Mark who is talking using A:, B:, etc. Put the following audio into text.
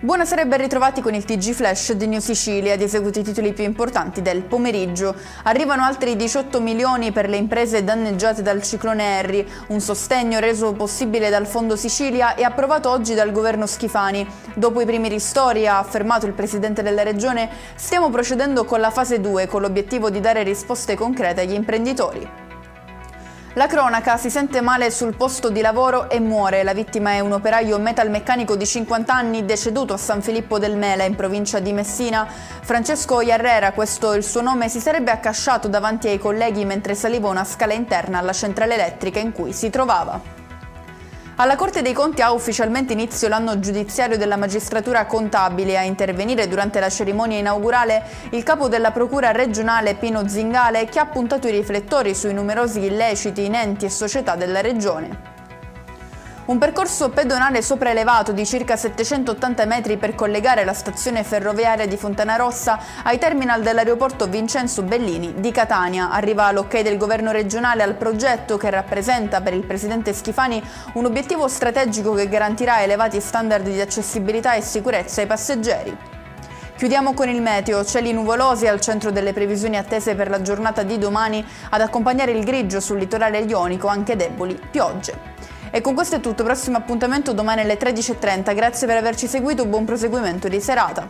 A: Buonasera e ben ritrovati con il TG Flash di New Sicilia, di eseguiti i titoli più importanti del pomeriggio. Arrivano altri 18 milioni per le imprese danneggiate dal ciclone Harry, un sostegno reso possibile dal Fondo Sicilia e approvato oggi dal governo Schifani. Dopo i primi ristori, ha affermato il presidente della regione, stiamo procedendo con la fase 2 con l'obiettivo di dare risposte concrete agli imprenditori. La cronaca: si sente male sul posto di lavoro e muore. La vittima è un operaio metalmeccanico di 50 anni deceduto a San Filippo del Mela, in provincia di Messina. Francesco Iarrera, questo è il suo nome, si sarebbe accasciato davanti ai colleghi mentre saliva una scala interna alla centrale elettrica in cui si trovava. Alla Corte dei Conti ha ufficialmente inizio l'anno giudiziario della magistratura contabile. A intervenire durante la cerimonia inaugurale il capo della Procura regionale Pino Zingale, che ha puntato i riflettori sui numerosi illeciti in enti e società della regione. Un percorso pedonale sopraelevato di circa 780 metri per collegare la stazione ferroviaria di Fontanarossa ai terminal dell'aeroporto Vincenzo Bellini di Catania. Arriva l'ok del governo regionale al progetto, che rappresenta per il presidente Schifani un obiettivo strategico che garantirà elevati standard di accessibilità e sicurezza ai passeggeri. Chiudiamo con il meteo: cieli nuvolosi al centro delle previsioni attese per la giornata di domani, ad accompagnare il grigio sul litorale ionico, anche deboli piogge. E con questo è tutto, prossimo appuntamento domani alle 13:30. Grazie per averci seguito, buon proseguimento di serata.